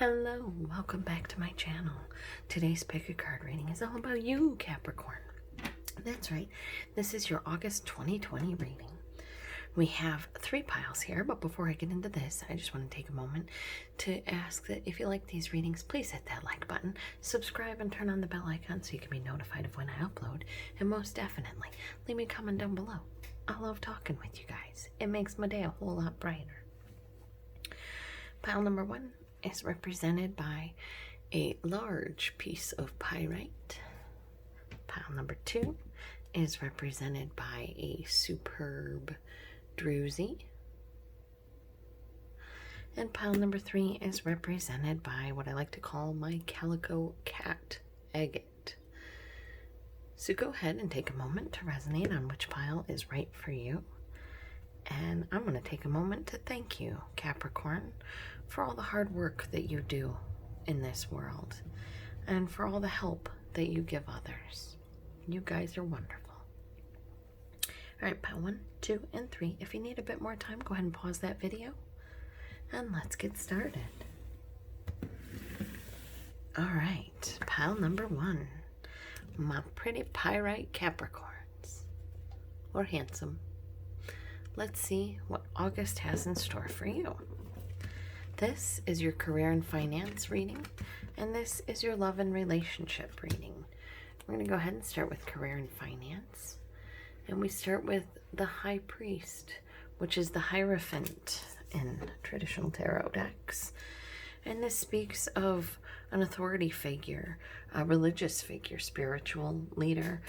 Hello, welcome back to my channel. Today's pick a card reading is all about you, Capricorn. That's right, this is your August 2020 reading. We have 3 piles here, but before I get into this, I just want to take a moment to ask that if you like these readings, please hit that like button, subscribe, and turn on the bell icon so you can be notified of when I upload, and most definitely, leave me a comment down below. I love talking with you guys. It makes my day a whole lot brighter. Pile number 1 is represented by a large piece of pyrite. Pile number 2 is represented by a superb druzy. And pile number 3 is represented by what I like to call my calico cat, Agate. So go ahead and take a moment to resonate on which pile is right for you. And I'm going to take a moment to thank you, Capricorn, for all the hard work that you do in this world and for all the help that you give others. You guys are wonderful. All right, pile 1, 2, and 3. If you need a bit more time, go ahead and pause that video and let's get started. All right, pile number 1. My pretty pyrite Capricorns. Or handsome. Let's see what August has in store for you. This is your career and finance reading, and this is your love and relationship reading. We're going to go ahead and start with career and finance. And we start with the High Priest, which is the Hierophant in traditional tarot decks. And this speaks of an authority figure, a religious figure, spiritual leader.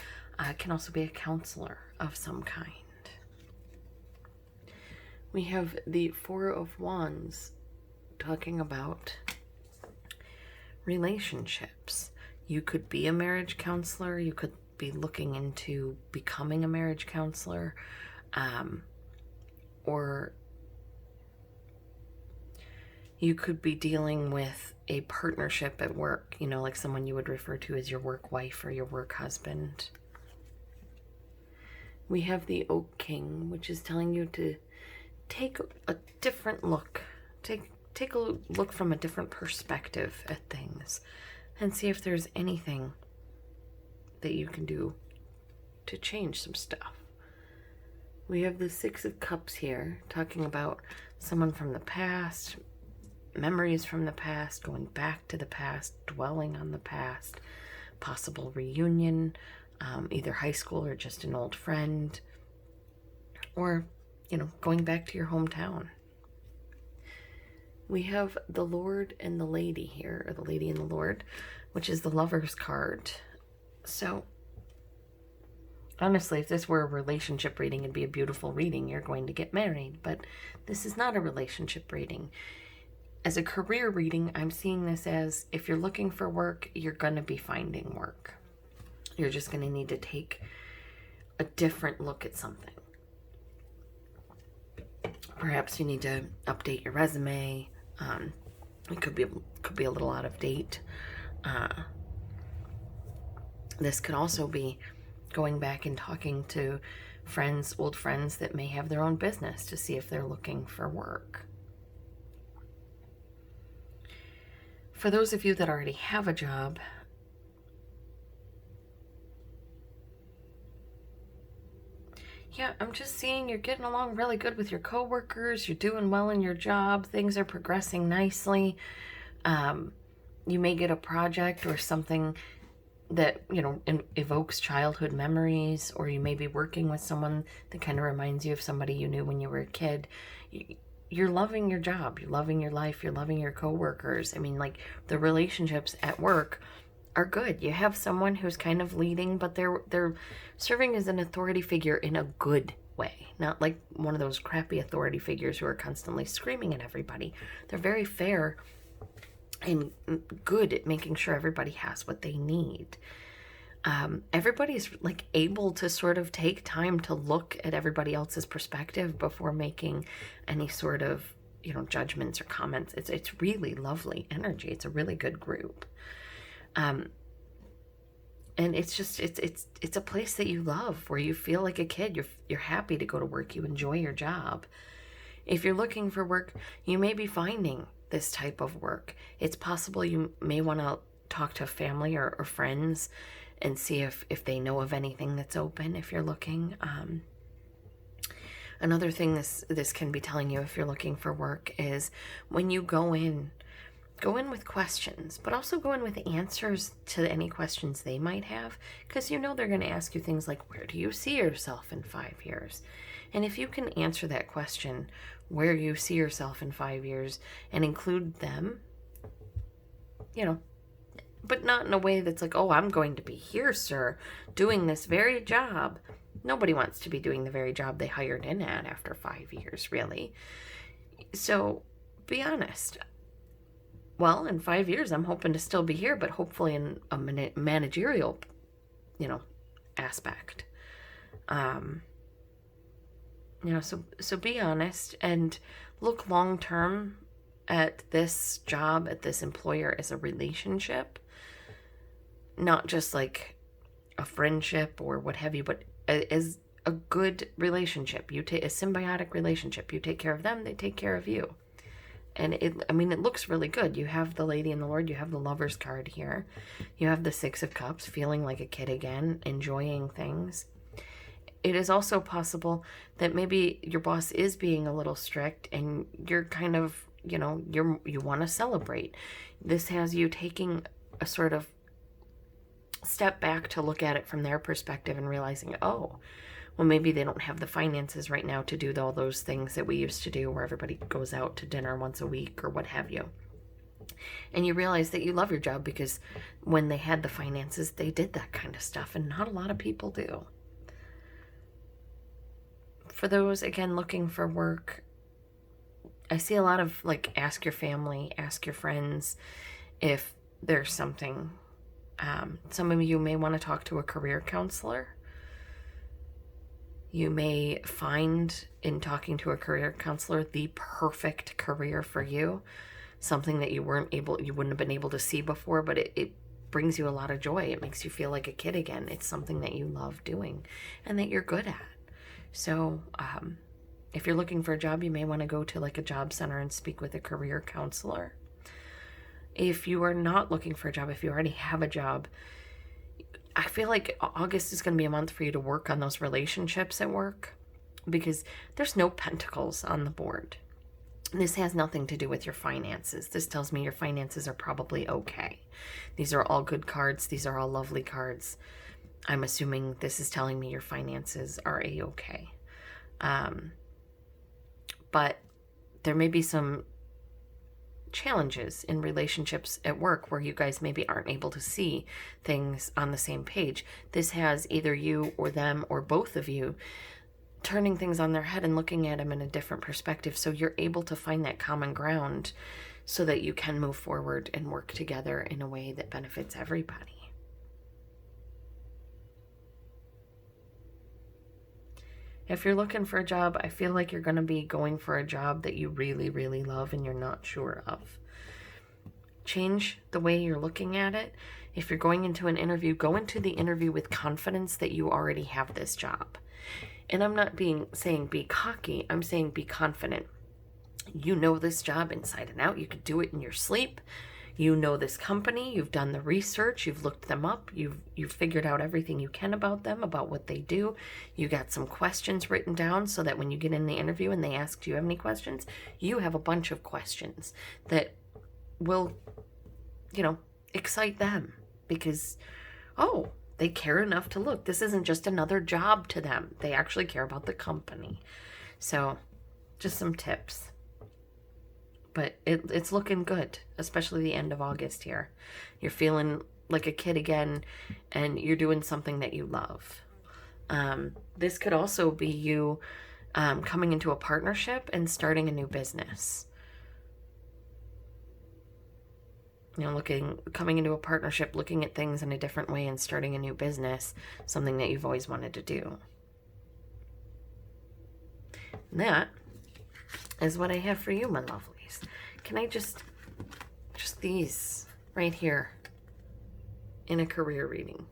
Can also be a counselor of some kind. We have the Four of Wands talking about relationships. You could be a marriage counselor. You could be looking into becoming a marriage counselor. Or you could be dealing with a partnership at work, you know, like someone you would refer to as your work wife or your work husband. We have the Oak King, which is telling you to take a different look. Take a look from a different perspective at things and see if there's anything that you can do to change some stuff. We have the Six of Cups here, talking about someone from the past, memories from the past, going back to the past, dwelling on the past, possible reunion, either high school or just an old friend, or you know, going back to your hometown. We have the Lord and the Lady here, or the Lady and the Lord, which is the Lover's card. So, honestly, if this were a relationship reading, it'd be a beautiful reading. You're going to get married, but this is not a relationship reading. As a career reading, I'm seeing this as if you're looking for work, you're going to be finding work. You're just going to need to take a different look at something. Perhaps you need to update your resume. It could be a little out of date. This could also be going back and talking to friends, old friends that may have their own business to see if they're looking for work. For those of you that already have a job, yeah, I'm just seeing you're getting along really good with your coworkers. You're doing well in your job. Things are progressing nicely. You may get a project or something that, you know, evokes childhood memories, or you may be working with someone that kind of reminds you of somebody you knew when you were a kid. You're loving your job. You're loving your life. You're loving your coworkers. I mean, like, the relationships at work are good. You have someone who's kind of leading, but they're serving as an authority figure in a good way. Not like one of those crappy authority figures who are constantly screaming at everybody. They're very fair and good at making sure everybody has what they need. Everybody's like able to sort of take time to look at everybody else's perspective before making any sort of, you know, judgments or comments. It's really lovely energy. It's a really good group. And it's just, it's a place that you love, where you feel like a kid. You're happy to go to work. You enjoy your job. If you're looking for work, you may be finding this type of work. It's possible you may want to talk to family or friends and see if they know of anything that's open if you're looking. Another thing this can be telling you if you're looking for work is when you go in with questions, but also go in with answers to any questions they might have, because you know they're going to ask you things like, where do you see yourself in 5 years? And if you can answer that question, where you see yourself in 5 years, and include them, you know, but not in a way that's like, oh, I'm going to be here, sir, doing this very job. Nobody wants to be doing the very job they hired in at after 5 years, really. So be honest. Well, in 5 years, I'm hoping to still be here, but hopefully in a managerial, aspect. So be honest and look long-term at this job, at this employer as a relationship, not just like a friendship or what have you, but as a good relationship. You take a symbiotic relationship. You take care of them, they take care of you. And it looks really good. You have the Lady and the Lord, you have the Lover's card here. You have the Six of Cups, feeling like a kid again, enjoying things. It is also possible that maybe your boss is being a little strict and you're kind of, you want to celebrate. This has you taking a sort of step back to look at it from their perspective and realizing, oh, well, maybe they don't have the finances right now to do all those things that we used to do where everybody goes out to dinner once a week or what have you. And you realize that you love your job because when they had the finances, they did that kind of stuff, and not a lot of people do. For those, again, looking for work, I see a lot of, ask your family, ask your friends if there's something. Some of you may want to talk to a career counselor. You may find in talking to a career counselor the perfect career for you, something that you wouldn't have been able to see before, but it brings you a lot of joy. It makes you feel like a kid again. It's something that you love doing and that you're good at. So if you're looking for a job, you may want to go to a job center and speak with a career counselor. If you are not looking for a job, if you already have a job, I feel like August is going to be a month for you to work on those relationships at work, because there's no pentacles on the board. This has nothing to do with your finances. This tells me your finances are probably okay. These are all good cards. These are all lovely cards. I'm assuming this is telling me your finances are a-okay. But there may be some challenges in relationships at work where you guys maybe aren't able to see things on the same page. This has either you or them or both of you turning things on their head and looking at them in a different perspective, so you're able to find that common ground so that you can move forward and work together in a way that benefits everybody. If you're looking for a job, I feel like you're going to be going for a job that you really, really love and you're not sure of. Change the way you're looking at it. If you're going into an interview, go into the interview with confidence that you already have this job. And I'm not saying be cocky. I'm saying be confident. You know this job inside and out. You could do it in your sleep. You know this company, you've done the research, you've looked them up, you've figured out everything you can about them, about what they do. You got some questions written down so that when you get in the interview and they ask, do you have any questions? You have a bunch of questions that will, excite them because, oh, they care enough to look. This isn't just another job to them. They actually care about the company. So just some tips. But it's looking good, especially the end of August here. You're feeling like a kid again, and you're doing something that you love. This could also be you coming into a partnership and starting a new business. Coming into a partnership, looking at things in a different way and starting a new business, something that you've always wanted to do. And that is what I have for you, my lovelies. Can I just these right here in a career reading.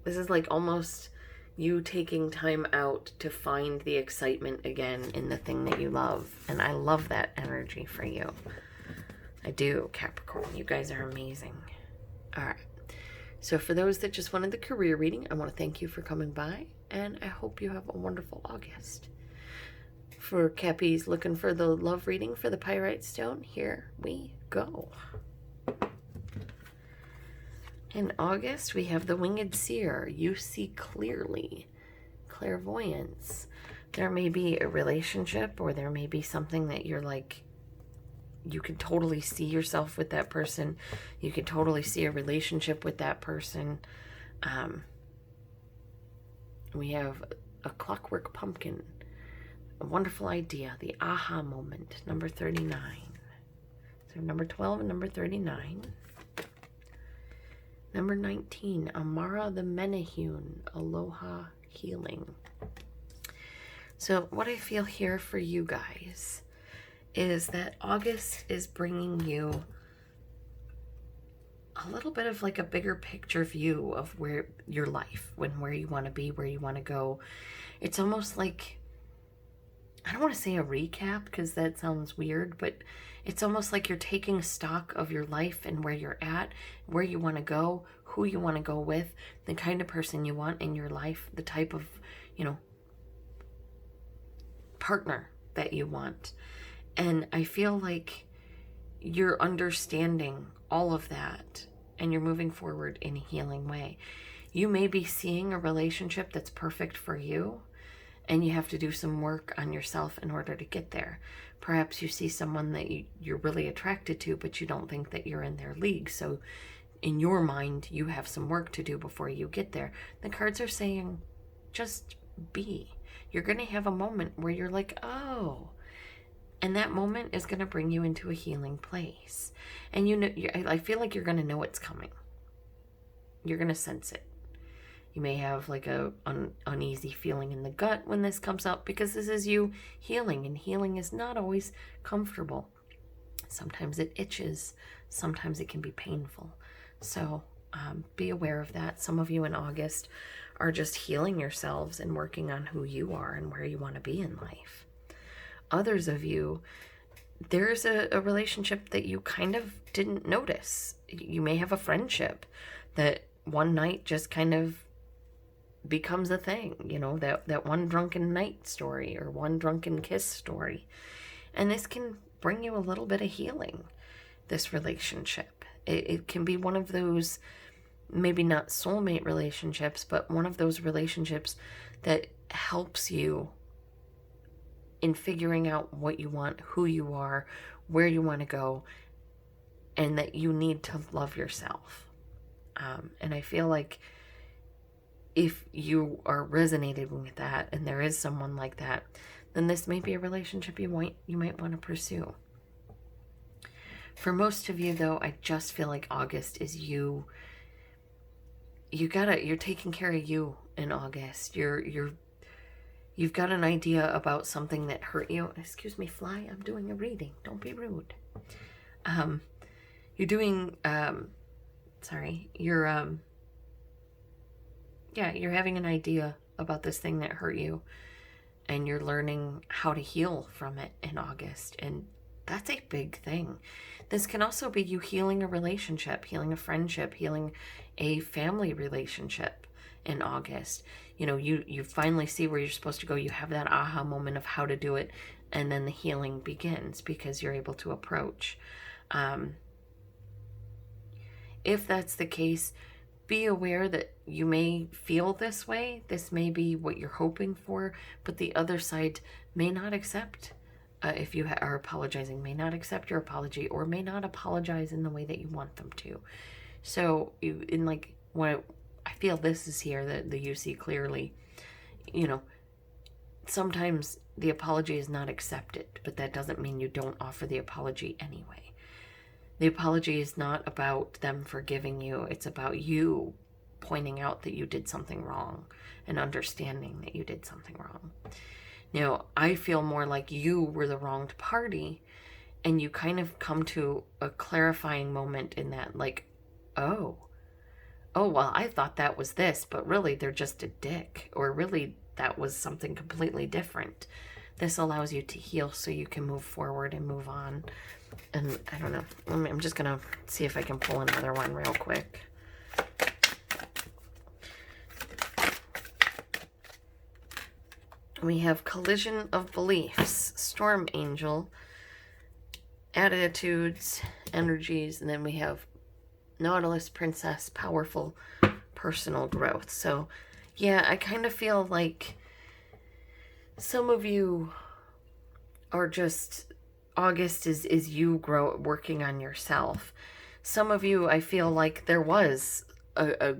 This is almost You taking time out to find the excitement again in the thing that you love. And I love that energy for you. I do, Capricorn. You guys are amazing. All right. So for those that just wanted the career reading, I want to thank you for coming by. And I hope you have a wonderful August. For Cappies looking for the love reading for the Pyrite stone, here we go. In August, we have the Winged Seer. You see clearly. Clairvoyance. There may be a relationship, or there may be something that you're like, you can totally see yourself with that person. You can totally see a relationship with that person. We have a Clockwork Pumpkin. A wonderful idea. The aha moment. Number 39. So number 12 and number 39. Number 19. Amara the Menehune. Aloha Healing. So what I feel here for you guys is that August is bringing you a little bit of like a bigger picture view of where your life, where you want to be, where you want to go. It's almost like, I don't want to say a recap because that sounds weird, but it's almost like you're taking stock of your life and where you're at, where you want to go, who you want to go with, the kind of person you want in your life, the type of, partner that you want. And I feel like you're understanding all of that and you're moving forward in a healing way. You may be seeing a relationship that's perfect for you, and you have to do some work on yourself in order to get there. Perhaps you see someone that you're really attracted to, but you don't think that you're in their league. So in your mind, you have some work to do before you get there. The cards are saying, just be. You're going to have a moment where you're like, oh. And that moment is going to bring you into a healing place. And I feel like you're going to know it's coming. You're going to sense it. You may have like a uneasy feeling in the gut when this comes up, because this is you healing, and healing is not always comfortable. Sometimes it itches. Sometimes it can be painful. So be aware of that. Some of you in August are just healing yourselves and working on who you are and where you want to be in life. Others of you, there's a relationship that you kind of didn't notice. You may have a friendship that one night just kind of becomes a thing, that one drunken night story or one drunken kiss story. And this can bring you a little bit of healing, this relationship. It can be one of those, maybe not soulmate relationships, but one of those relationships that helps you in figuring out what you want, who you are, where you want to go, and that you need to love yourself. And I feel like if you are resonating with that, and there is someone like that, then this may be a relationship you might want to pursue. For most of you, though, I just feel like August is you're taking care of you in August. You've got an idea about something that hurt you. Excuse me, fly, I'm doing a reading. Don't be rude. You're having an idea about this thing that hurt you, and you're learning how to heal from it in August. And that's a big thing. This can also be you healing a relationship, healing a friendship, healing a family relationship in August. You finally see where you're supposed to go. You have that aha moment of how to do it, and then the healing begins because you're able to approach. If that's the case, be aware that you may feel this way. This may be what you're hoping for, but the other side may not accept. If you are apologizing, may not accept your apology, or may not apologize in the way that you want them to. So when I feel this is here, that you see clearly, sometimes the apology is not accepted, but that doesn't mean you don't offer the apology anyway. The apology is not about them forgiving you. It's about you pointing out that you did something wrong and understanding that you did something wrong. Now, I feel more like you were the wronged party, and you kind of come to a clarifying moment in that, like, oh, oh, well, I thought that was this, but really they're just a dick, or really that was something completely different. This allows you to heal so you can move forward and move on. And I don't know. I'm just going to see if I can pull another one real quick. We have Collision of Beliefs, Storm Angel, Attitudes, Energies, and then we have Nautilus Princess, Powerful Personal Growth. So, yeah, I kind of feel like some of you are just, August is you working on yourself. Some of you, I feel like there was a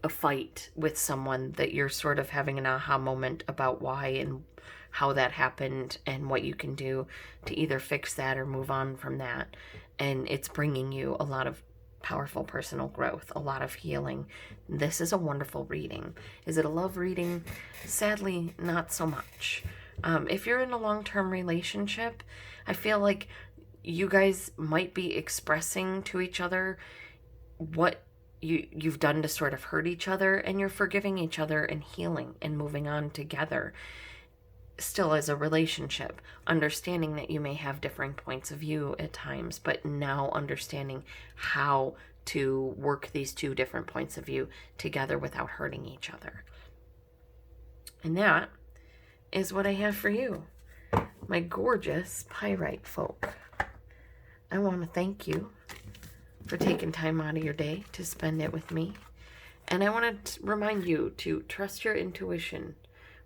fight with someone that you're sort of having an aha moment about why and how that happened and what you can do to either fix that or move on from that. And it's bringing you a lot of powerful personal growth, a lot of healing. This is a wonderful reading. Is it a love reading? Sadly, not so much. If you're in a long-term relationship, I feel like you guys might be expressing to each other what you've done to sort of hurt each other, and you're forgiving each other and healing and moving on together. Still as a relationship, understanding that you may have differing points of view at times, but now understanding how to work these two different points of view together without hurting each other. And that is what I have for you, my gorgeous Pyrite folk. I want to thank you for taking time out of your day to spend it with me. And I want to remind you to trust your intuition.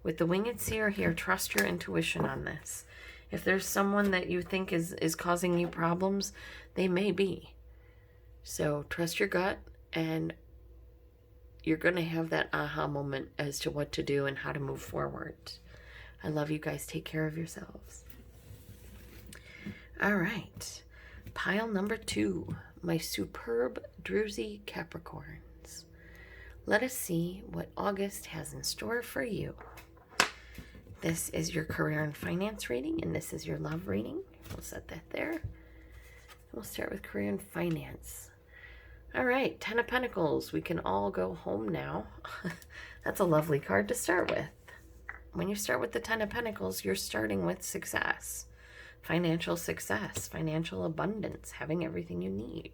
With the Winged Seer here, trust your intuition on this. If there's someone that you think is causing you problems, they may be. So trust your gut, and you're going to have that aha moment as to what to do and how to move forward. I love you guys. Take care of yourselves. All right. Pile number 2. My superb Druzy Capricorns. Let us see what August has in store for you. This is your career and finance reading, and this is your love reading. We'll set that there. We'll start with career and finance. All right, 10 of Pentacles. We can all go home now. That's a lovely card to start with. When you start with the 10 of Pentacles, you're starting with success. Financial success, financial abundance, having everything you need.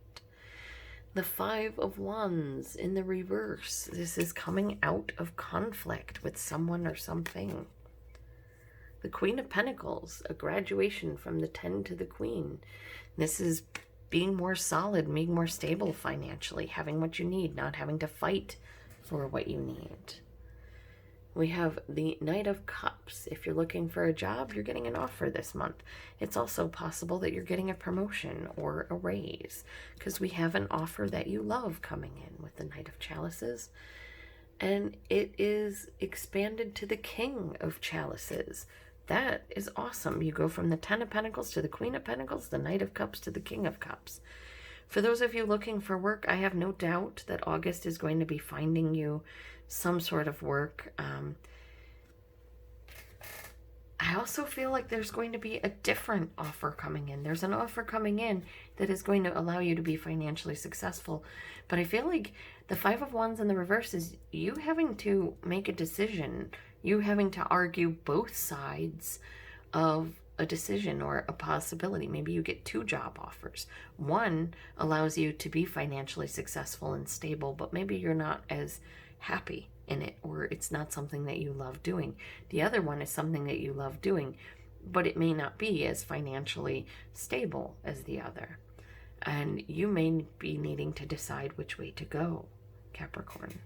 The 5 of Wands in the reverse. This is coming out of conflict with someone or something. The Queen of Pentacles, a graduation from the 10 to the Queen. This is being more solid, being more stable financially, having what you need, not having to fight for what you need. We have the Knight of Cups. If you're looking for a job, you're getting an offer this month. It's also possible that you're getting a promotion or a raise, because we have an offer that you love coming in with the Knight of Chalices. And it is expanded to the King of Chalices. That is awesome. You go from the 10 of Pentacles to the Queen of Pentacles, the Knight of Cups to the King of Cups. For those of you looking for work, I have no doubt that August is going to be finding you some sort of work. I also feel like there's going to be a different offer coming in. There's an offer coming in that is going to allow you to be financially successful. But I feel like the 5 of Wands in the reverse is you having to make a decision. You having to argue both sides of a decision or a possibility. Maybe you get 2 job offers. One allows you to be financially successful and stable, but maybe you're not as happy in it, or it's not something that you love doing. The other one is something that you love doing, but it may not be as financially stable as the other. And you may be needing to decide which way to go, Capricorn.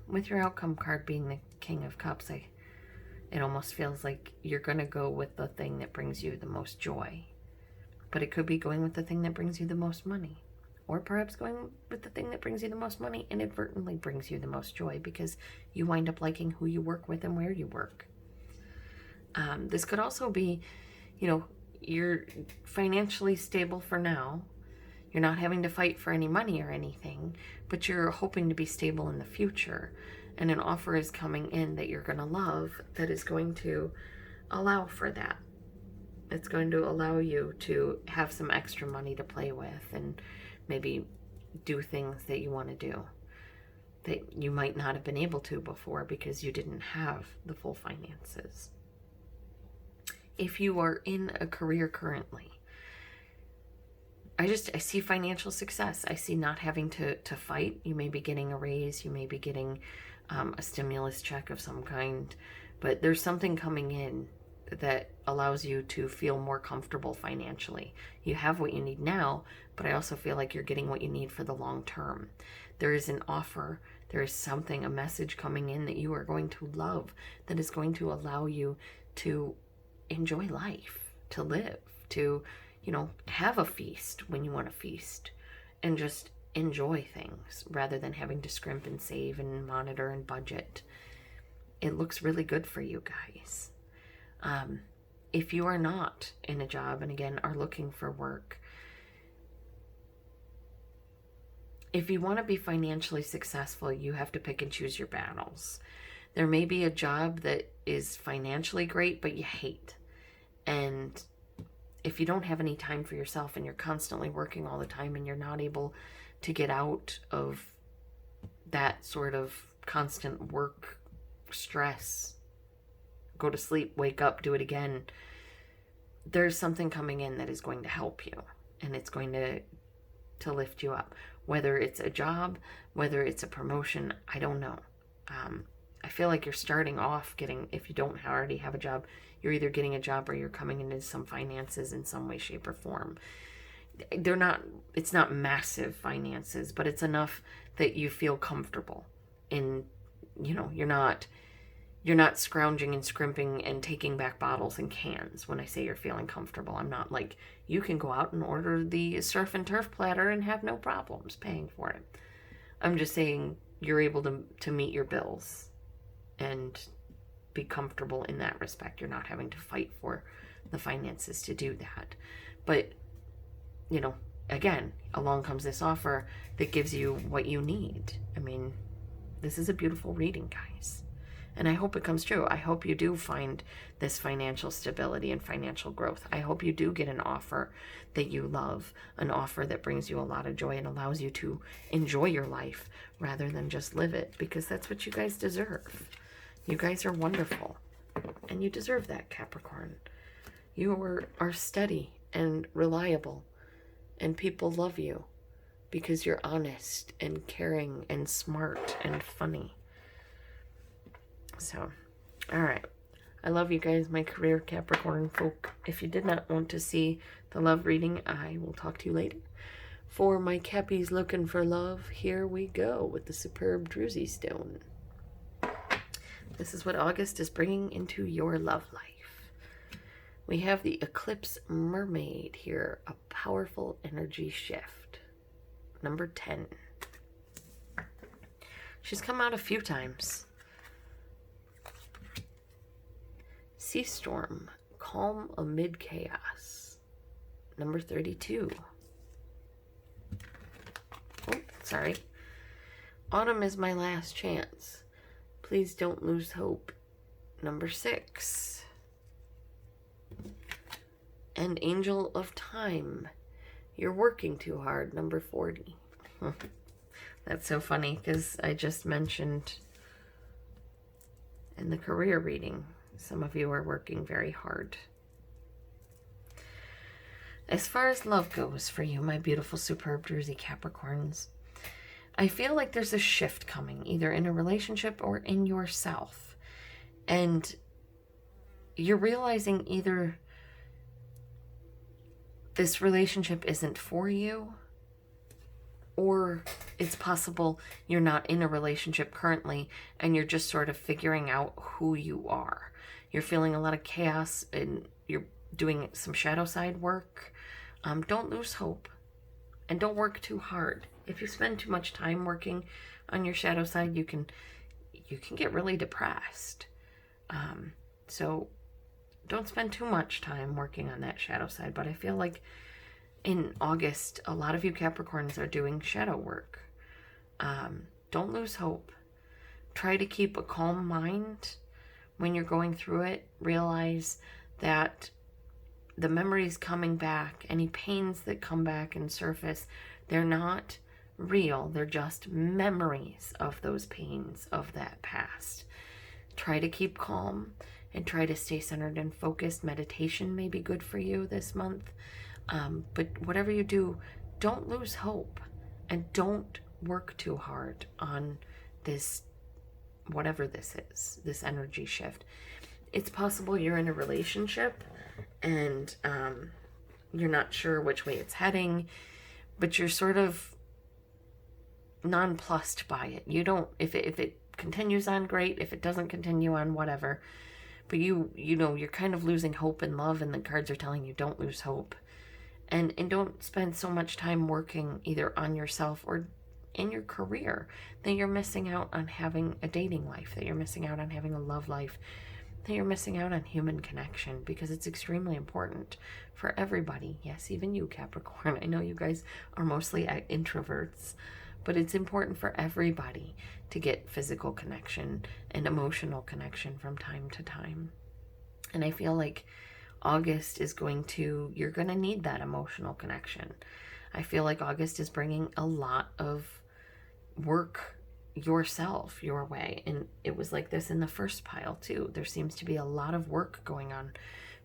With your outcome card being the King of Cups, it almost feels like you're going to go with the thing that brings you the most joy. But it could be going with the thing that brings you the most money. Or perhaps going with the thing that brings you the most money inadvertently brings you the most joy, because you wind up liking who you work with and where you work. This could also be, you're financially stable for now. You're not having to fight for any money or anything, but you're hoping to be stable in the future. And an offer is coming in that you're going to love that is going to allow for that. It's going to allow you to have some extra money to play with and maybe do things that you want to do that you might not have been able to before because you didn't have the full finances. If you are in a career currently, I see financial success. I see not having to fight. You may be getting a raise. You may be getting a stimulus check of some kind. But there's something coming in that allows you to feel more comfortable financially. You have what you need now, but I also feel like you're getting what you need for the long term. There is an offer. There is something, a message coming in that you are going to love, that is going to allow you to enjoy life, to live, to have a feast when you want to feast, and just enjoy things rather than having to scrimp and save and monitor and budget. It looks really good for you guys. If you are not in a job and again are looking for work, if you want to be financially successful, you have to pick and choose your battles. There may be a job that is financially great, but you hate. And if you don't have any time for yourself and you're constantly working all the time and you're not able to get out of that sort of constant work stress, go to sleep, wake up, do it again, there's something coming in that is going to help you, and it's going to lift you up. Whether it's a job, whether it's a promotion, I don't know. I feel like you're starting off if you don't already have a job, you're either getting a job or you're coming into some finances in some way, shape, or form. It's not massive finances, but it's enough that you feel comfortable in, you're not scrounging and scrimping and taking back bottles and cans. When I say you're feeling comfortable, I'm not like, you can go out and order the surf and turf platter and have no problems paying for it. I'm just saying you're able to meet your bills and be comfortable in that respect. You're not having to fight for the finances to do that. But, again, along comes this offer that gives you what you need. I mean, this is a beautiful reading, guys. And I hope it comes true. I hope you do find this financial stability and financial growth. I hope you do get an offer that you love, an offer that brings you a lot of joy and allows you to enjoy your life rather than just live it, because that's what you guys deserve. You guys are wonderful, and you deserve that, Capricorn. You are steady and reliable, and people love you because you're honest and caring and smart and funny. So, all right. I love you guys, my career Capricorn folk. If you did not want to see the love reading, I will talk to you later. For my Cappies looking for love, here we go with the superb Druzy stone. This is what August is bringing into your love life. We have the Eclipse Mermaid here, a powerful energy shift. Number 10. She's come out a few times. Sea Storm, calm amid chaos. Number 32. Oh, sorry. Autumn is my last chance. Please don't lose hope. Number 6. And Angel of Time. You're working too hard. Number 40. That's so funny because I just mentioned in the career reading, some of you are working very hard. As far as love goes for you, my beautiful, superb Druzy Capricorns, I feel like there's a shift coming, either in a relationship or in yourself. And you're realizing either this relationship isn't for you, or it's possible you're not in a relationship currently and you're just sort of figuring out who you are. You're feeling a lot of chaos and you're doing some shadow side work. Don't lose hope and don't work too hard. If you spend too much time working on your shadow side, you can get really depressed. So don't spend too much time working on that shadow side. But I feel like in August, a lot of you Capricorns are doing shadow work. Don't lose hope. Try to keep a calm mind when you're going through it. Realize that the memories coming back, any pains that come back and surface, they're not real. They're just memories of those pains of that past. Try to keep calm and try to stay centered and focused. Meditation may be good for you this month. But whatever you do, don't lose hope and don't work too hard on this, whatever this is, this energy shift. It's possible you're in a relationship and you're not sure which way it's heading, but you're sort of nonplussed by it. You don't, if it continues on, great. If it doesn't continue on, whatever. But you know, you're kind of losing hope in love, and the cards are telling you don't lose hope. And don't spend so much time working either on yourself or in your career that you're missing out on having a dating life, that you're missing out on having a love life, that you're missing out on human connection, because it's extremely important for everybody. Yes, even you, Capricorn. I know you guys are mostly introverts, but it's important for everybody to get physical connection and emotional connection from time to time. And I feel like August is you're going to need that emotional connection. I feel like August is bringing a lot of work yourself your way. And it was like this in the first pile too. There seems to be a lot of work going on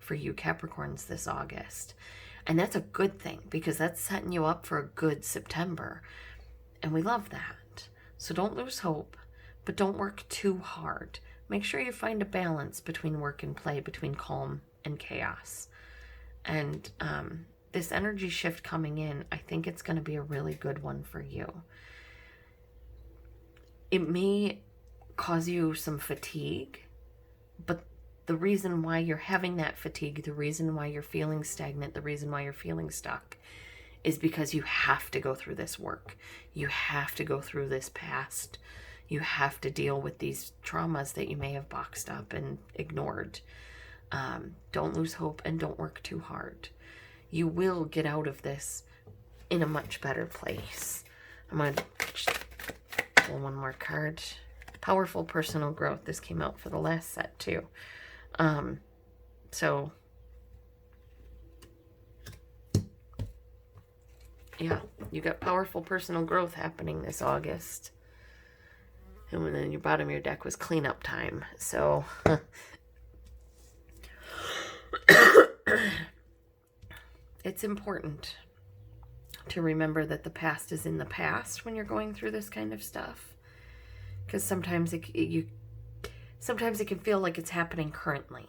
for you Capricorns this August. And that's a good thing, because that's setting you up for a good September. And we love that. So don't lose hope, but don't work too hard. Make sure you find a balance between work and play, between calm and chaos. And this energy shift coming in, I think it's going to be a really good one for you. It may cause you some fatigue, but the reason why you're having that fatigue, the reason why you're feeling stagnant, the reason why you're feeling stuck is because you have to go through this work. You have to go through this past. You have to deal with these traumas that you may have boxed up and ignored. Don't lose hope and don't work too hard. You will get out of this in a much better place. I'm going to pull one more card. Powerful personal growth. This came out for the last set too. So yeah, you got powerful personal growth happening this August. And then your bottom of your deck was cleanup time. So it's important to remember that the past is in the past when you're going through this kind of stuff. Because sometimes it can feel like it's happening currently.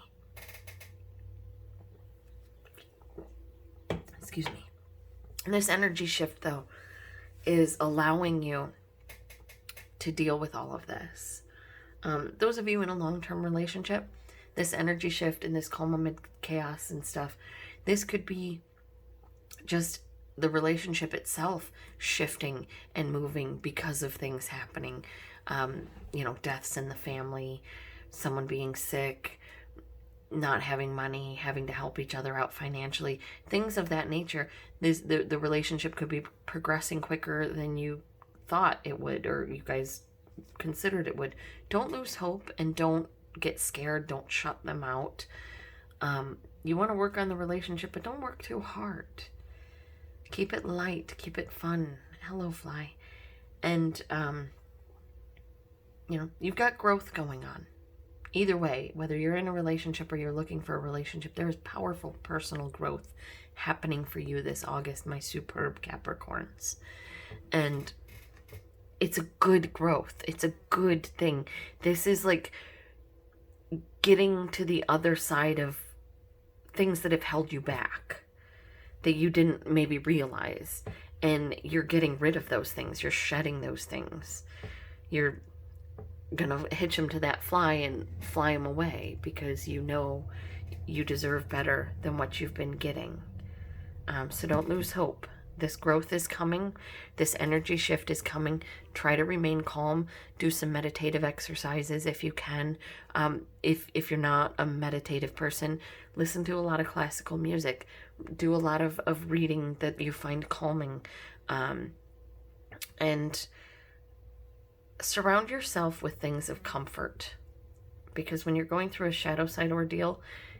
Excuse me. And this energy shift, though, is allowing you to deal with all of this. Those of you in a long-term relationship, this energy shift and this calm amid chaos and stuff, this could be just the relationship itself shifting and moving because of things happening. Deaths in the family, someone being sick, not having money, having to help each other out financially, things of that nature. The relationship could be progressing quicker than you thought it would, or you guys considered it would. Don't lose hope and don't get scared. Don't shut them out. You want to work on the relationship, but don't work too hard. Keep it light. Keep it fun. Hello, fly. And, you've got growth going on. Either way, whether you're in a relationship or you're looking for a relationship, there is powerful personal growth happening for you this August, my superb Capricorns. And it's a good growth. It's a good thing. This is like getting to the other side of things that have held you back, that you didn't maybe realize. And you're getting rid of those things. You're shedding those things. You're gonna hitch him to that fly and fly him away, because you know you deserve better than what you've been getting. So don't lose hope. This growth is coming. This energy shift is coming. Try to remain calm. Do some meditative exercises if you can. If you're not a meditative person, listen to a lot of classical music. Do a lot of reading that you find calming. And surround yourself with things of comfort. Because when you're going through a shadow side ordeal,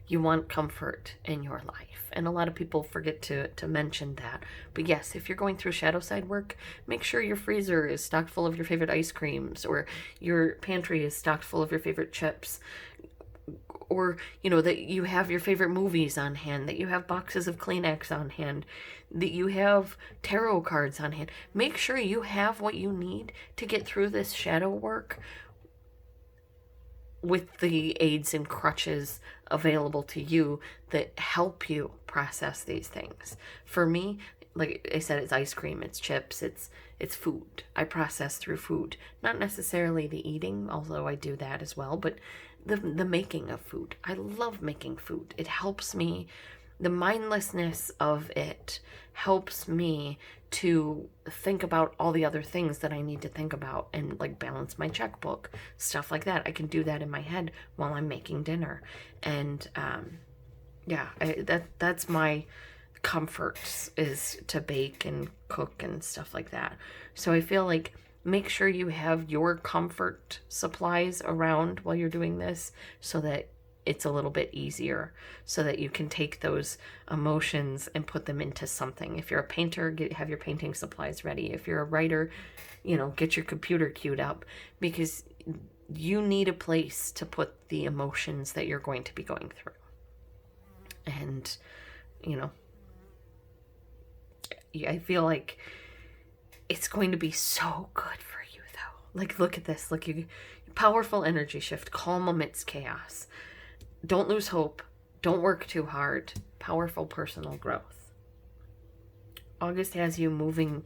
You want comfort in your life. And a lot of people forget to mention that. But yes, if you're going through shadow side work, make sure your freezer is stocked full of your favorite ice creams, or your pantry is stocked full of your favorite chips, or, you know, that you have your favorite movies on hand, that you have boxes of Kleenex on hand, that you have tarot cards on hand. Make sure you have what you need to get through this shadow work with the aids and crutches available to you that help you process these things. For me, like I said, it's ice cream, it's chips, it's food. I process through food. Not necessarily the eating, although I do that as well, but the making of food. I love making food. It helps me. The mindlessness of it helps me to think about all the other things that I need to think about, and like balance my checkbook, stuff like that. I can do that in my head while I'm making dinner. And that's my comforts, is to bake and cook and stuff like that. So I feel like make sure you have your comfort supplies around while you're doing this, so that it's a little bit easier, so that you can take those emotions and put them into something. If you're a painter, have your painting supplies ready. If you're a writer, you know, get your computer queued up, because you need a place to put the emotions that you're going to be going through. And, you know, I feel like it's going to be so good for you, though. Like, look at this. Look, you powerful energy shift, calm amidst chaos. Don't lose hope. Don't work too hard. Powerful personal growth. August has you moving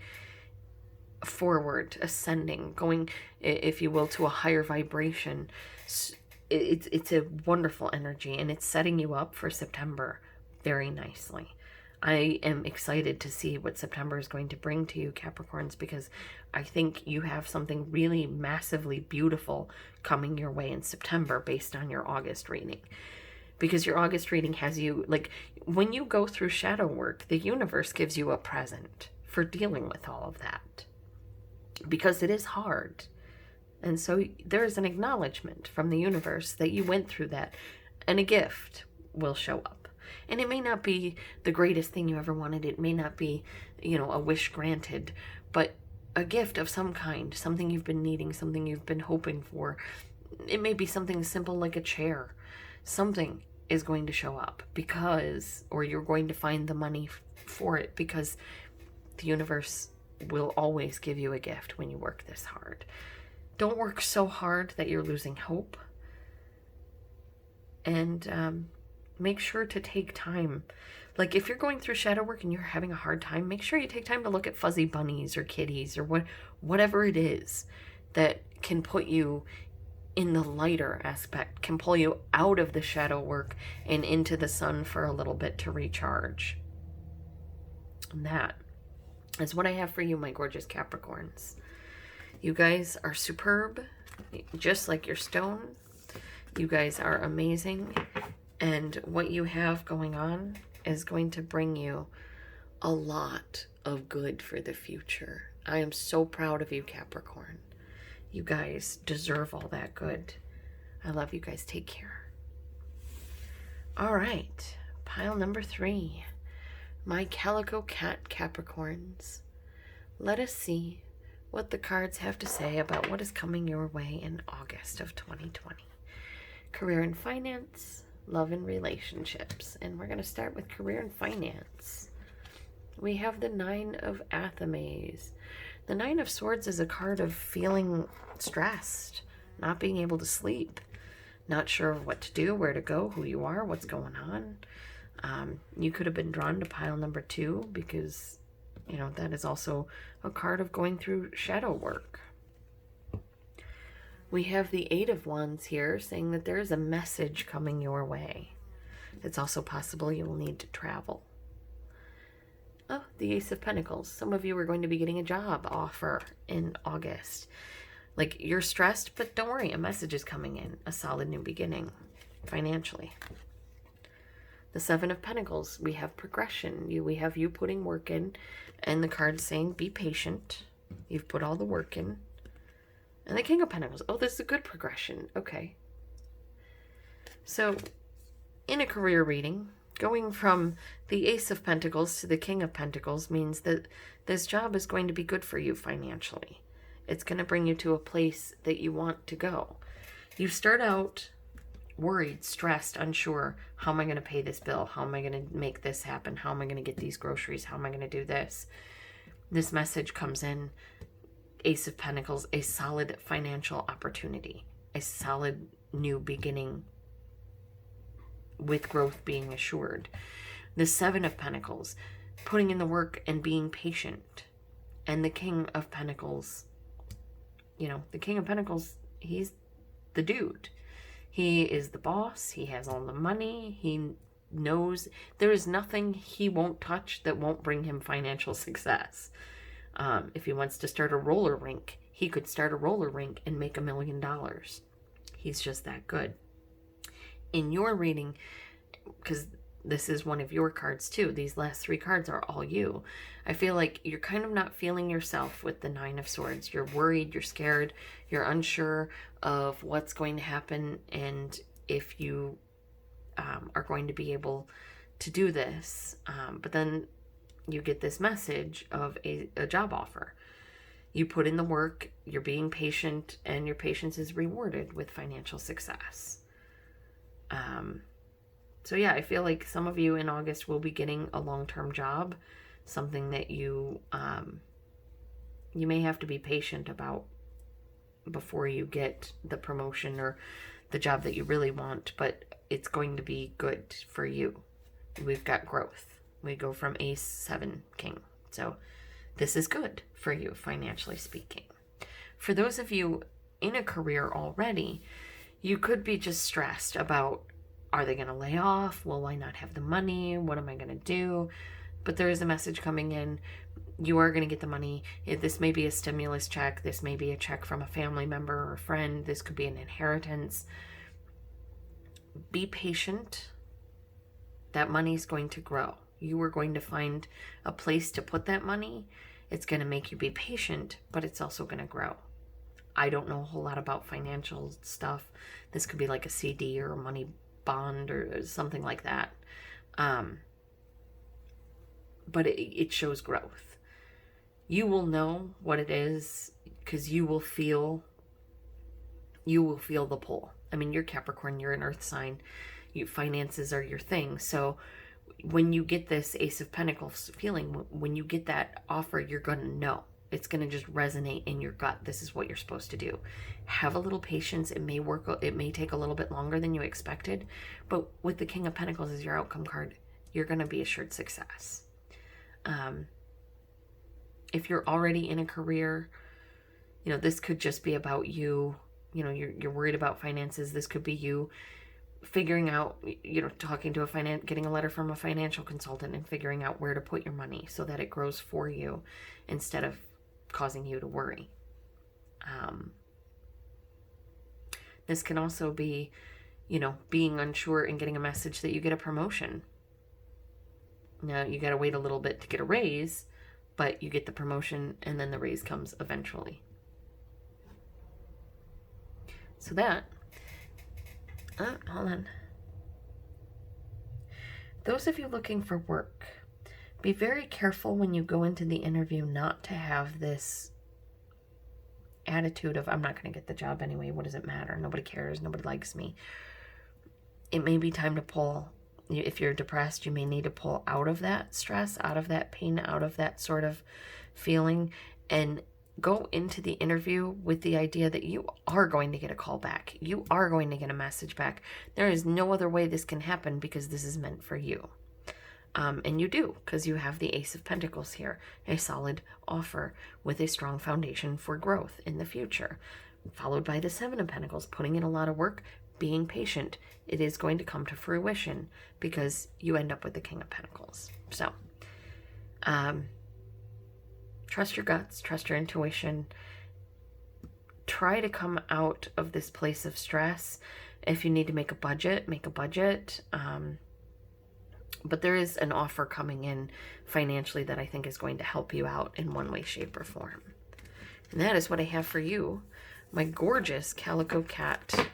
forward, ascending, going, if you will, to a higher vibration. It's a wonderful energy, and it's setting you up for September very nicely. I am excited to see what September is going to bring to you, Capricorns, because I think you have something really massively beautiful coming your way in September based on your August reading. Because your August reading has you, like, when you go through shadow work, the universe gives you a present for dealing with all of that. Because it is hard. And so there is an acknowledgement from the universe that you went through that, and a gift will show up. And it may not be the greatest thing you ever wanted. It may not be, you know, a wish granted, but a gift of some kind, something you've been needing, something you've been hoping for. It may be something simple like a chair. Something is going to show up because, or you're going to find the money for it, because the universe will always give you a gift when you work this hard. Don't work so hard that you're losing hope. And, make sure to take time. Like, if you're going through shadow work and you're having a hard time, make sure you take time to look at fuzzy bunnies or kitties or whatever it is that can put you in the lighter aspect, can pull you out of the shadow work and into the sun for a little bit to recharge. And that is what I have for you, my gorgeous Capricorns. You guys are superb, just like your stone. You guys are amazing. And what you have going on is going to bring you a lot of good for the future. I am so proud of you, Capricorn. You guys deserve all that good. I love you guys. Take care. All right. Pile number 3. My Calico Cat Capricorns. Let us see what the cards have to say about what is coming your way in August of 2020. Career and finance, love and relationships. And we're going to start with career and finance. We have the 9 of Athames. The 9 of Swords is a card of feeling stressed, not being able to sleep, not sure of what to do, where to go, who you are, what's going on. You could have been drawn to pile number 2 because, you know, that is also a card of going through shadow work. We have the 8 of Wands here saying that there is a message coming your way. It's also possible you will need to travel. Oh, the Ace of Pentacles. Some of you are going to be getting a job offer in August. Like, you're stressed, but don't worry, a message is coming in. A solid new beginning financially. The 7 of Pentacles, we have progression. We have you putting work in, and the card saying be patient. You've put all the work in. And the King of Pentacles. Oh, this is a good progression. Okay. So, in a career reading, going from the Ace of Pentacles to the King of Pentacles means that this job is going to be good for you financially. It's going to bring you to a place that you want to go. You start out worried, stressed, unsure. How am I going to pay this bill? How am I going to make this happen? How am I going to get these groceries? How am I going to do this? This message comes in, Ace of Pentacles, a solid financial opportunity, a solid new beginning with growth being assured. The Seven of Pentacles, putting in the work and being patient. And the King of Pentacles, you know, the King of Pentacles, he's the dude. He is the boss. He has all the money. He knows there is nothing he won't touch that won't bring him financial success. If he wants to start a roller rink, he could start a roller rink and make $1 million. He's just that good. In your reading, because this is one of your cards too, these last 3 cards are all you. I feel like you're kind of not feeling yourself with the Nine of Swords. You're worried, you're scared, you're unsure of what's going to happen and if you are going to be able to do this. But then you get this message of a job offer. You put in the work, you're being patient, and your patience is rewarded with financial success. So yeah, I feel like some of you in August will be getting a long-term job, something that you may have to be patient about before you get the promotion or the job that you really want, but it's going to be good for you. We've got growth. We go from Ace, 7, King. So this is good for you, financially speaking. For those of you in a career already, you could be just stressed about, are they going to lay off? Will I not have the money? What am I going to do? But there is a message coming in. You are going to get the money. This may be a stimulus check. This may be a check from a family member or a friend. This could be an inheritance. Be patient. That money is going to grow. You are going to find a place to put that money. It's going to make you be patient, but it's also going to grow. I don't know a whole lot about financial stuff. This could be like a CD or a money bond or something like that. But it shows growth. You will know what it is because you will feel the pull. I mean, you're Capricorn, you're an earth sign. Finances are your thing. So when you get this Ace of Pentacles feeling, when you get that offer, you're going to know. It's going to just resonate in your gut. This is what you're supposed to do. Have a little patience. It may work. It may take a little bit longer than you expected. But with the King of Pentacles as your outcome card, you're going to be assured success. If you're already in a career, this could just be about you. You're worried about finances. This could be you figuring out, talking to getting a letter from a financial consultant and figuring out where to put your money so that it grows for you instead of causing you to worry. This can also be, being unsure and getting a message that you get a promotion. Now, you got to wait a little bit to get a raise, but you get the promotion and then the raise comes eventually. So that, hold on. Those of you looking for work, be very careful when you go into the interview not to have this attitude of, I'm not going to get the job anyway. What does it matter? Nobody cares. Nobody likes me. It may be time to pull. If you're depressed, you may need to pull out of that stress, out of that pain, out of that sort of feeling, and go into the interview with the idea that you are going to get a call back. You are going to get a message back. There is no other way this can happen because this is meant for you. And you do, because you have the Ace of Pentacles here, a solid offer with a strong foundation for growth in the future, followed by the Seven of Pentacles, putting in a lot of work, being patient. It is going to come to fruition because you end up with the King of Pentacles. So, trust your guts, trust your intuition. Try to come out of this place of stress. If you need to make a budget, make a budget. But there is an offer coming in financially that I think is going to help you out in one way, shape, or form. And that is what I have for you, my gorgeous Calico Cat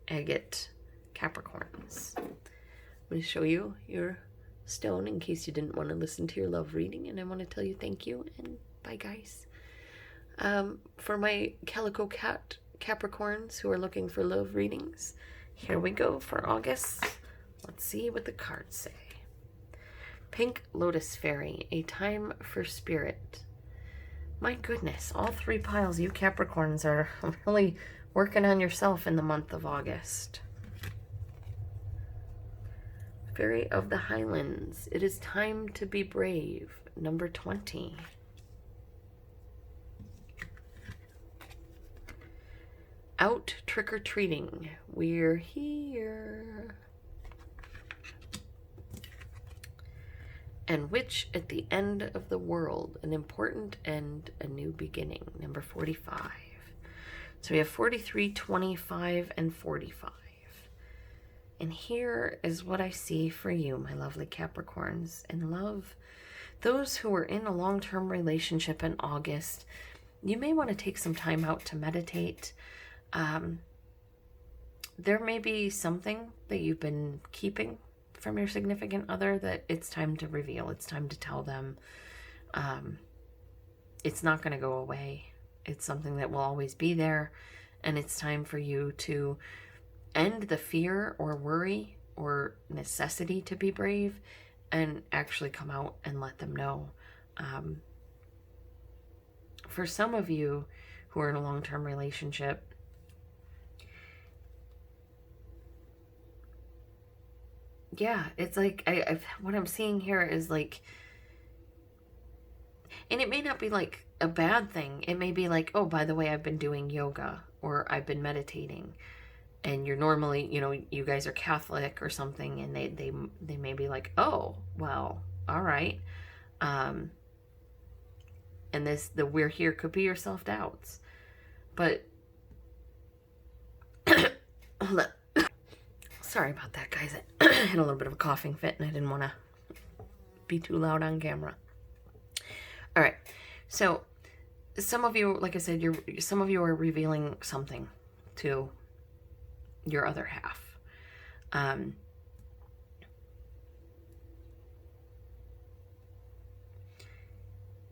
Agate Capricorns. I'm going to show you your stone in case you didn't want to listen to your love reading, and I want to tell you thank you and bye, guys. For my Calico cat Capricorns who are looking for love readings, here we go for August. Let's see what the cards say. Pink Lotus Fairy, a time for spirit. My goodness, all 3 piles, you Capricorns are really working on yourself in the month of August. Fairy of the Highlands, it is time to be brave, number 20. Out trick-or-treating, we're here. And Witch at the End of the World, an important end, a new beginning, number 45. So we have 43, 25, and 45. And here is what I see for you, my lovely Capricorns in love. Those who are in a long-term relationship in August, you may want to take some time out to meditate. There may be something that you've been keeping from your significant other that it's time to reveal. It's time to tell them. It's not going to go away. It's something that will always be there. And it's time for you to end the fear or worry or necessity to be brave and actually come out and let them know. For some of you who are in a long-term relationship, yeah, it's like, what I'm seeing here is like, and it may not be like a bad thing. It may be like, oh, by the way, I've been doing yoga or I've been meditating. And you're normally, you know, you guys are Catholic or something, and they may be like, oh, well, all right. And the we're here could be your self-doubts. But, sorry about that, guys. I had a little bit of a coughing fit, and I didn't want to be too loud on camera. All right. So, some of you, like I said, some of you are revealing something to your other half.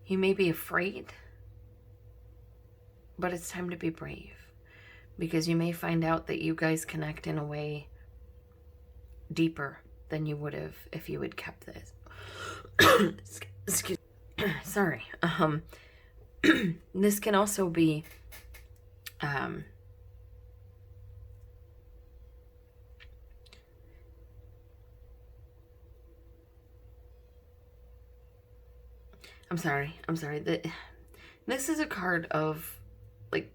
You may be afraid, but it's time to be brave, because you may find out that you guys connect in a way deeper than you would have if you had kept this. Excuse me. Sorry. This can also be I'm sorry. This is a card of, like,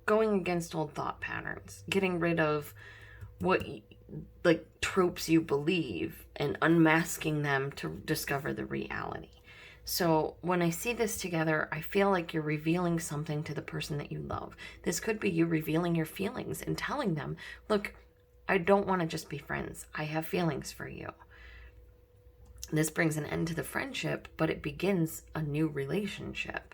going against old thought patterns. Getting rid of what, like, tropes you believe and unmasking them to discover the reality. So when I see this together, I feel like you're revealing something to the person that you love. This could be you revealing your feelings and telling them, look, I don't want to just be friends. I have feelings for you. This brings an end to the friendship, but it begins a new relationship.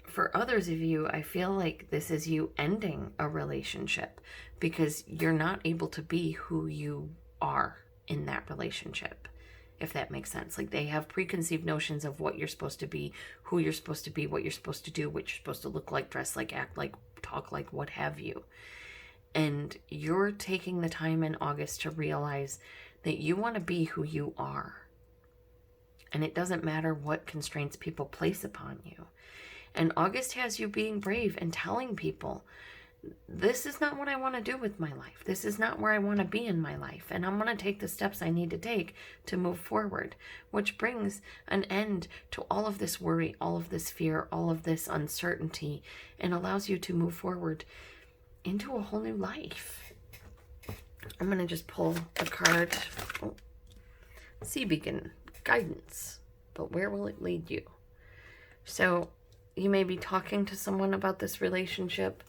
For others of you, I feel like this is you ending a relationship because you're not able to be who you are in that relationship, if that makes sense. Like, they have preconceived notions of what you're supposed to be, who you're supposed to be, what you're supposed to do, what you're supposed to look like, dress like, act like, talk like, what have you. And you're taking the time in August to realize that you want to be who you are. And it doesn't matter what constraints people place upon you. And August has you being brave and telling people, this is not what I want to do with my life. This is not where I want to be in my life. And I'm going to take the steps I need to take to move forward, which brings an end to all of this worry, all of this fear, all of this uncertainty, and allows you to move forward into a whole new life. I'm going to just pull a card. Oh. Sea Beacon, guidance, but where will it lead you? So you may be talking to someone about this relationship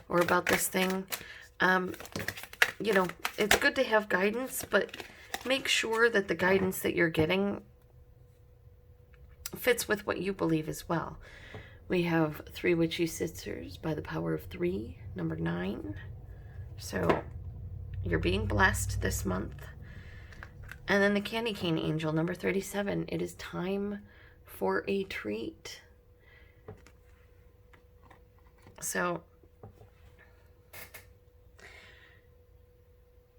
or about this thing. You know, it's good to have guidance, but make sure that the guidance that you're getting fits with what you believe as well. We have 3 Witchy Sisters by the power of 3, number 9. So You're being blessed this month. And then the candy cane angel, number 37. It is time for a treat. So,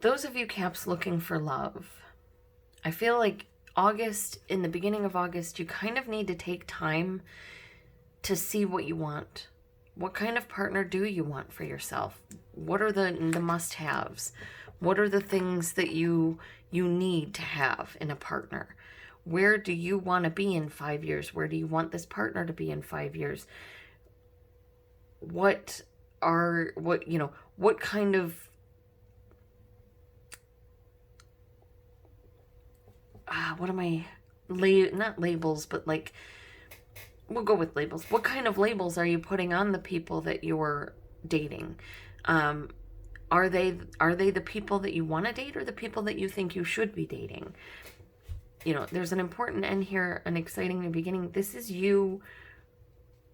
those of you Caps looking for love, I feel like August, in the beginning of August, you kind of need to take time to see what you want. What kind of partner do you want for yourself? What are the must-haves? What are the things that you need to have in a partner? Where do you want to be in 5 years? Where do you want this partner to be in 5 years? What kind of not labels, but like, we'll go with labels. What kind of labels are you putting on the people that you're dating? Are they the people that you want to date, or the people that you think you should be dating? There's an important end here, an exciting new beginning. This is you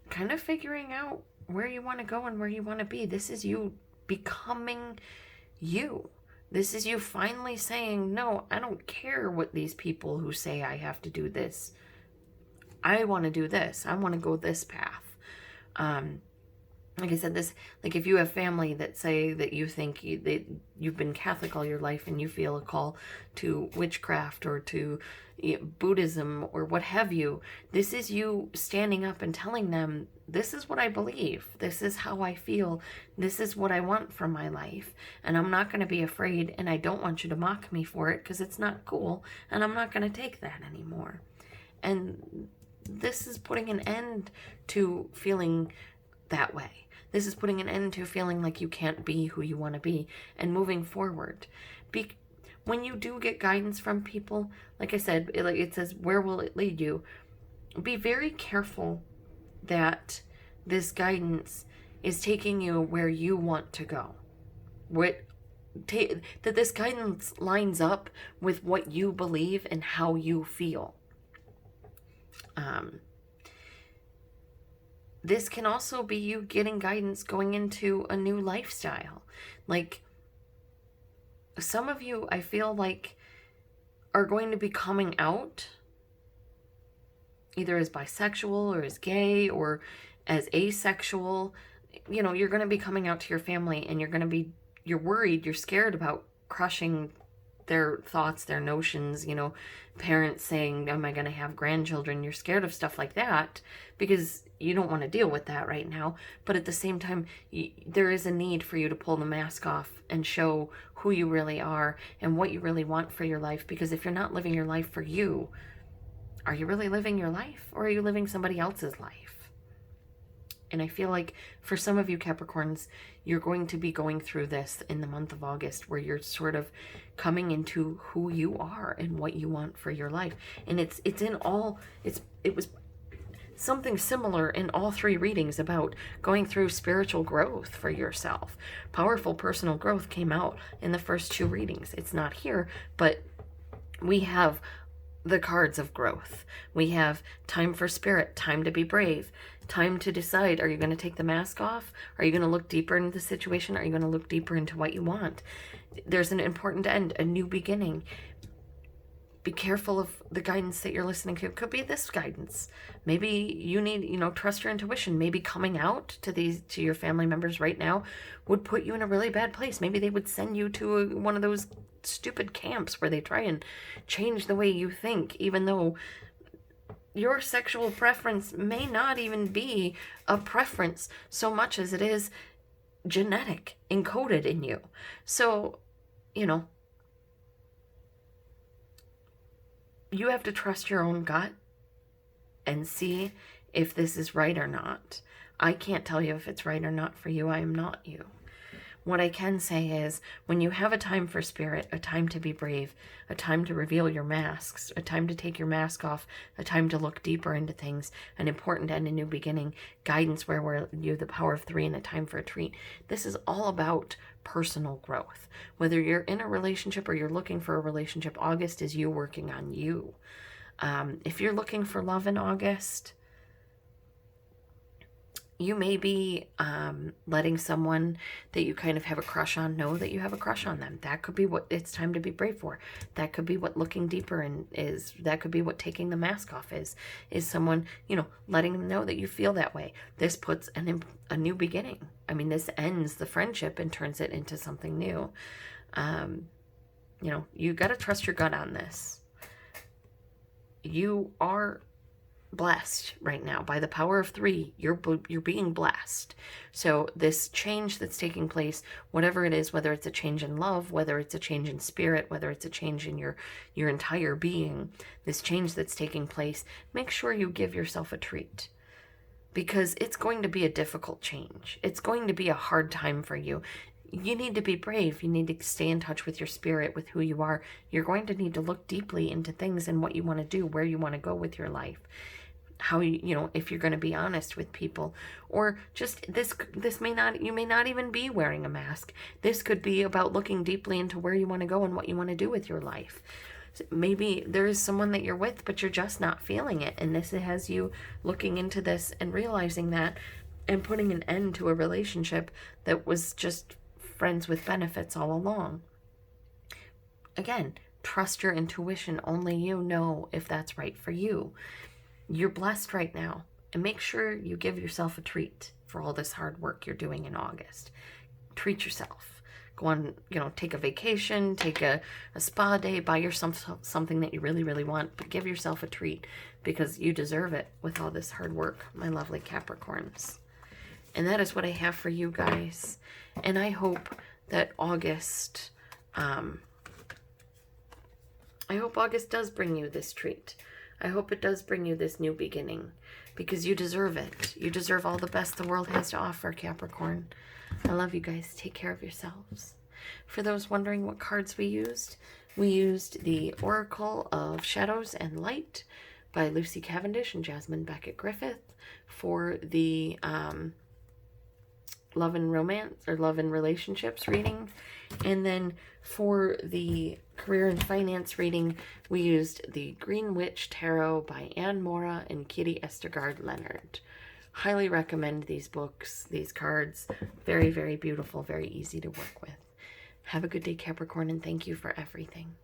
kind of figuring out where you want to go and where you want to be. This is you becoming you. This is you finally saying, no, I don't care what these people who say I have to do this. I want to do this. I want to go this path. Like I said, if you have family that say that you think you've been Catholic all your life and you feel a call to witchcraft or to Buddhism or what have you, this is you standing up and telling them, this is what I believe. This is how I feel. This is what I want from my life. And I'm not going to be afraid, and I don't want you to mock me for it because it's not cool, and I'm not going to take that anymore. And this is putting an end to feeling that way. This is putting an end to feeling like you can't be who you want to be and moving forward. When you do get guidance from people, like I said, it says, where will it lead you? Be very careful that this guidance is taking you where you want to go. That this guidance lines up with what you believe and how you feel. This can also be you getting guidance going into a new lifestyle. Like, some of you, I feel like, are going to be coming out either as bisexual or as gay or as asexual. You're going to be coming out to your family, and you're worried, you're scared about crushing their thoughts, their notions, parents saying, am I going to have grandchildren? You're scared of stuff like that because you don't want to deal with that right now. But at the same time, there is a need for you to pull the mask off and show who you really are and what you really want for your life. Because if you're not living your life for you, are you really living your life, or are you living somebody else's life? And I feel like for some of you Capricorns, you're going to be going through this in the month of August, where you're sort of coming into who you are and what you want for your life. And it was something similar in all three readings about going through spiritual growth for yourself. Powerful personal growth came out in the first two readings. It's not here, but we have the cards of growth. We have time for spirit, time to be brave, time to decide, are you going to take the mask off? Are you going to look deeper into the situation? Are you going to look deeper into what you want? There's an important end, a new beginning. Be careful of the guidance that you're listening to. It could be this guidance. Maybe you need, trust your intuition. Maybe coming out to your family members right now would put you in a really bad place. Maybe they would send you to one of those stupid camps where they try and change the way you think, even though your sexual preference may not even be a preference so much as it is genetic, encoded in you. So, you have to trust your own gut and see if this is right or not. I can't tell you if it's right or not for you. I am not you. What I can say is, when you have a time for spirit, a time to be brave, a time to reveal your masks, a time to take your mask off, a time to look deeper into things, an important and a new beginning, guidance where you have the power of 3, and a time for a treat. This is all about personal growth. Whether you're in a relationship or you're looking for a relationship, August is you working on you. If you're looking for love in August, You may be letting someone that you kind of have a crush on know that you have a crush on them. That could be what it's time to be brave for. That could be what looking deeper in is. That could be what taking the mask off is someone, you know, letting them know that you feel that way. This puts a new beginning. I mean, this ends the friendship and turns it into something new. You know, you got to trust your gut on this. You are blessed right now by the power of 3. You're being blessed. So this change that's taking place, whatever it is, whether it's a change in love, whether it's a change in spirit, whether it's a change in your entire being, this change that's taking place, make sure you give yourself a treat, because it's going to be a difficult change. It's going to be a hard time for you. You need to be brave. You need to stay in touch with your spirit, with who you are. You're going to need to look deeply into things and what you want to do, where you want to go with your life. How you know, if you're going to be honest with people, or just this may not, you may not even be wearing a mask. This could be about looking deeply into where you want to go and what you want to do with your life. Maybe there is someone that you're with, but you're just not feeling it. And this has you looking into this and realizing that, and putting an end to a relationship that was just friends with benefits all along. Again, trust your intuition. Only you know if that's right for you. You're blessed right now, and make sure you give yourself a treat for all this hard work you're doing in August. Treat yourself. Go on, you know, take a vacation, take a spa day, buy yourself something that you really, really want, but give yourself a treat, because you deserve it with all this hard work, my lovely Capricorns. And that is what I have for you guys. And I hope that August, I hope August does bring you this treat. I hope it does bring you this new beginning, because you deserve it. You deserve all the best the world has to offer, Capricorn. I love you guys. Take care of yourselves. For those wondering what cards we used the Oracle of Shadows and Light by Lucy Cavendish and Jasmine Becket-Griffith for the Love and Romance, or Love and Relationships reading. And then for the Career and Finance reading, we used the Green Witch Tarot by Moura and Kiri Østergaard Leonard. Highly recommend these books, these cards. Very, very beautiful, very easy to work with. Have a good day, Capricorn, and thank you for everything.